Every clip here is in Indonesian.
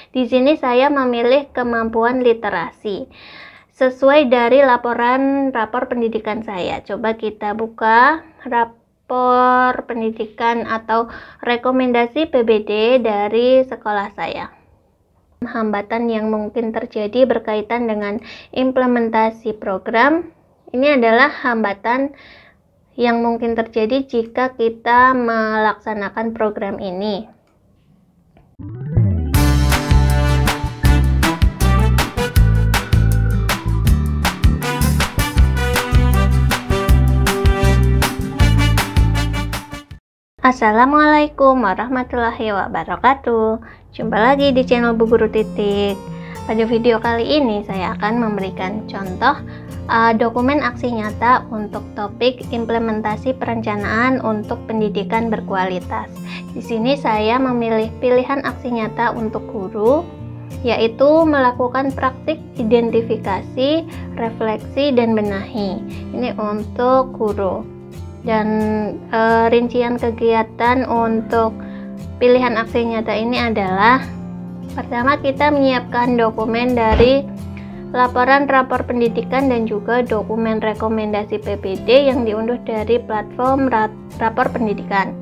Di sini saya memilih kemampuan literasi sesuai dari laporan rapor pendidikan saya. Coba kita buka rapor pendidikan atau rekomendasi PBD dari sekolah saya. Hambatan yang mungkin terjadi berkaitan dengan implementasi program. Ini adalah hambatan yang mungkin terjadi jika kita melaksanakan program ini. Assalamualaikum warahmatullahi wabarakatuh. Jumpa lagi di channel Bu Guru Titik. Pada video kali ini saya akan memberikan contoh dokumen aksi nyata untuk topik implementasi perencanaan untuk pendidikan berkualitas. Di sini saya memilih pilihan aksi nyata untuk guru, yaitu melakukan praktik identifikasi, refleksi, dan benahi. Ini untuk guru. Dan rincian kegiatan untuk pilihan aksi nyata ini adalah: pertama, kita menyiapkan dokumen dari laporan rapor pendidikan dan juga dokumen rekomendasi PBD yang diunduh dari platform rapor pendidikan.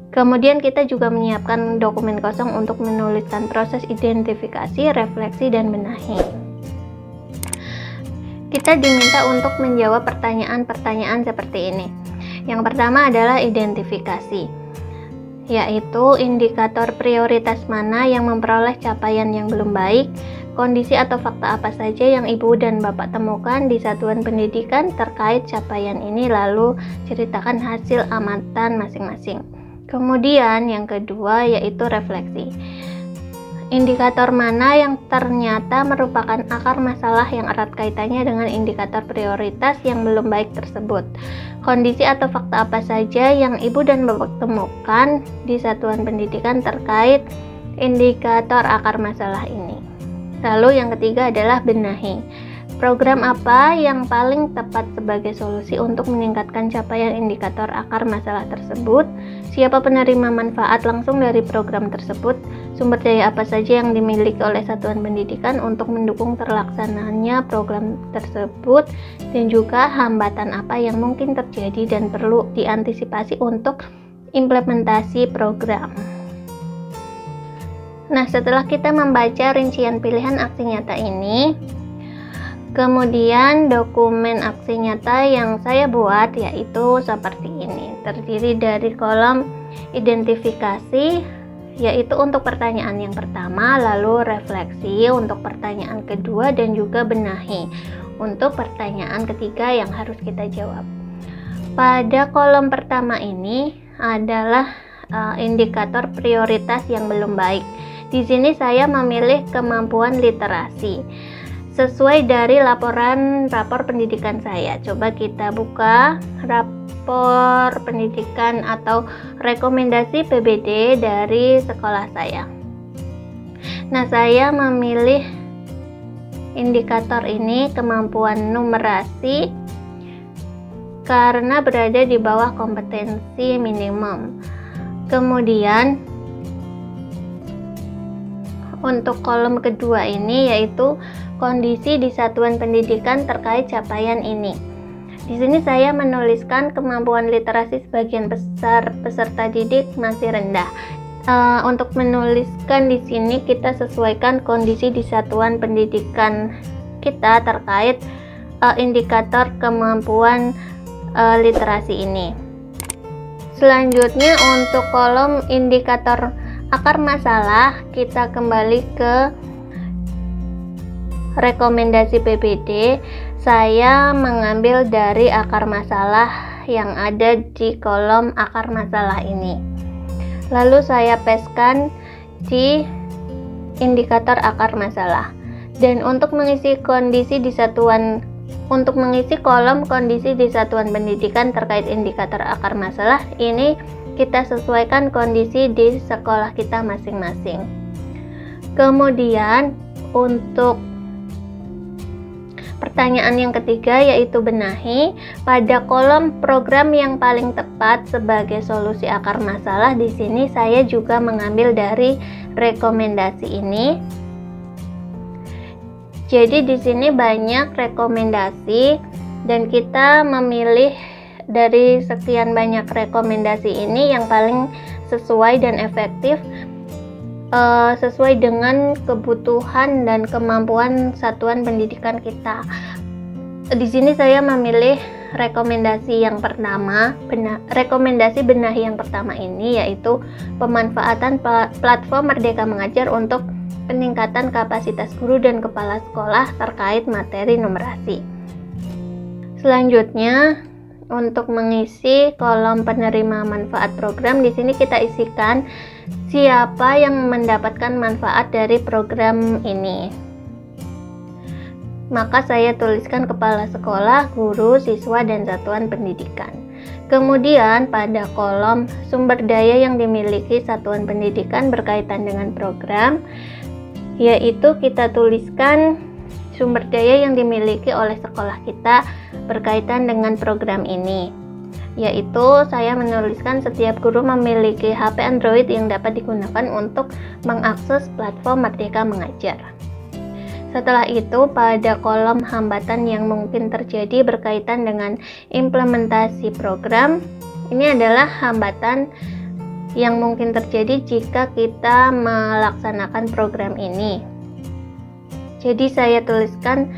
Kemudian kita juga menyiapkan dokumen kosong untuk menuliskan proses identifikasi, refleksi, dan benahi. Kita diminta untuk menjawab pertanyaan-pertanyaan seperti ini. Yang pertama adalah identifikasi, yaitu indikator prioritas mana yang memperoleh capaian yang belum baik, kondisi atau fakta apa saja yang Ibu dan Bapak temukan di satuan pendidikan terkait capaian ini, lalu ceritakan hasil amatan masing-masing. Kemudian yang kedua yaitu refleksi. Indikator mana yang ternyata merupakan akar masalah yang erat kaitannya dengan indikator prioritas yang belum baik tersebut. Kondisi atau fakta apa saja yang Ibu dan Bapak temukan di satuan pendidikan terkait indikator akar masalah ini. Lalu yang ketiga adalah benahi. Program apa yang paling tepat sebagai solusi untuk meningkatkan capaian indikator akar masalah tersebut? Siapa penerima manfaat langsung dari program tersebut? Sumber daya apa saja yang dimiliki oleh satuan pendidikan untuk mendukung terlaksananya program tersebut? Dan juga hambatan apa yang mungkin terjadi dan perlu diantisipasi untuk implementasi program. Nah, setelah kita membaca rincian pilihan aksi nyata ini, kemudian dokumen aksi nyata yang saya buat yaitu seperti ini. Terdiri dari kolom identifikasi, yaitu untuk pertanyaan yang pertama, lalu refleksi untuk pertanyaan kedua, dan juga benahi untuk pertanyaan ketiga yang harus kita jawab. Pada kolom pertama ini adalah indikator prioritas yang belum baik. Di sini saya memilih kemampuan literasi sesuai dari laporan rapor pendidikan saya. Coba kita buka rapor pendidikan atau rekomendasi PBD dari sekolah saya. Nah, saya memilih indikator ini kemampuan numerasi karena berada di bawah kompetensi minimum. Kemudian untuk kolom kedua ini yaitu kondisi di satuan pendidikan terkait capaian ini. Di sini saya menuliskan kemampuan literasi sebagian besar peserta didik masih rendah. Untuk menuliskan di sini kita sesuaikan kondisi di satuan pendidikan kita terkait indikator kemampuan literasi ini. Selanjutnya untuk kolom indikator akar masalah, kita kembali ke rekomendasi PBD. Saya mengambil dari akar masalah yang ada di kolom akar masalah ini, lalu saya pastekan di indikator akar masalah. Dan untuk mengisi kondisi di satuan kolom kondisi di satuan pendidikan terkait indikator akar masalah ini, kita sesuaikan kondisi di sekolah kita masing-masing. Kemudian untuk Pertanyaan yang ketiga yaitu benahi. Pada kolom program yang paling tepat sebagai solusi akar masalah, di sini saya juga mengambil dari rekomendasi ini. Jadi di sini banyak rekomendasi dan kita memilih dari sekian banyak rekomendasi ini yang paling sesuai dan efektif sesuai dengan kebutuhan dan kemampuan satuan pendidikan kita. Di sini saya memilih rekomendasi yang pertama, rekomendasi benahi yang pertama ini yaitu pemanfaatan platform Merdeka Mengajar untuk peningkatan kapasitas guru dan kepala sekolah terkait materi numerasi. Selanjutnya, untuk mengisi kolom penerima manfaat program, di sini kita isikan siapa yang mendapatkan manfaat dari program ini. Maka saya tuliskan kepala sekolah, guru, siswa, dan satuan pendidikan. Kemudian pada kolom sumber daya yang dimiliki satuan pendidikan berkaitan dengan program, yaitu kita tuliskan sumber daya yang dimiliki oleh sekolah kita berkaitan dengan program ini, yaitu saya menuliskan setiap guru memiliki HP Android yang dapat digunakan untuk mengakses platform Merdeka Mengajar. Setelah itu, pada kolom hambatan yang mungkin terjadi berkaitan dengan implementasi program, ini adalah hambatan yang mungkin terjadi jika kita melaksanakan program ini. Jadi saya tuliskan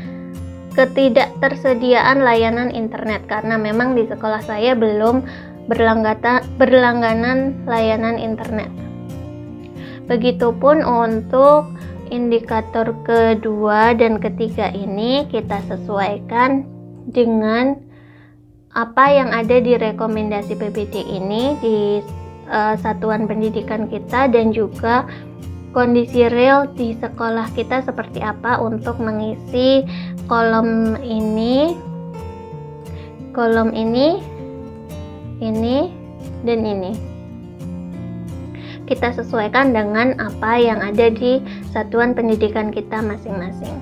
ketidaktersediaan layanan internet karena memang di sekolah saya belum berlangganan layanan internet. Begitupun untuk indikator kedua dan ketiga ini kita sesuaikan dengan apa yang ada di rekomendasi PPD ini di satuan pendidikan kita dan juga kondisi real di sekolah kita seperti apa untuk mengisi kolom ini, dan ini. Kita sesuaikan dengan apa yang ada di satuan pendidikan kita masing-masing.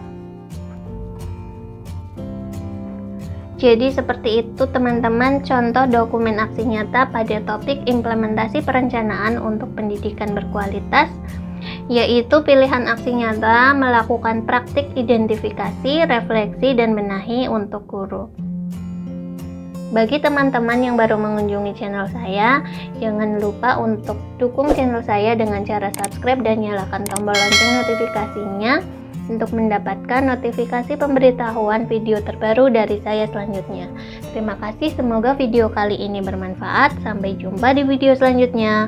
Jadi seperti itu teman-teman contoh dokumen aksi nyata pada topik implementasi perencanaan untuk pendidikan berkualitas, yaitu pilihan aksi nyata melakukan praktik identifikasi, refleksi, dan benahi untuk guru. Bagi teman-teman yang baru mengunjungi channel saya, jangan lupa untuk dukung channel saya dengan cara subscribe dan nyalakan tombol lonceng notifikasinya untuk mendapatkan notifikasi pemberitahuan video terbaru dari saya selanjutnya. Terima kasih, semoga video kali ini bermanfaat. Sampai jumpa di video selanjutnya.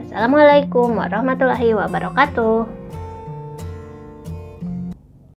Assalamualaikum warahmatullahi wabarakatuh.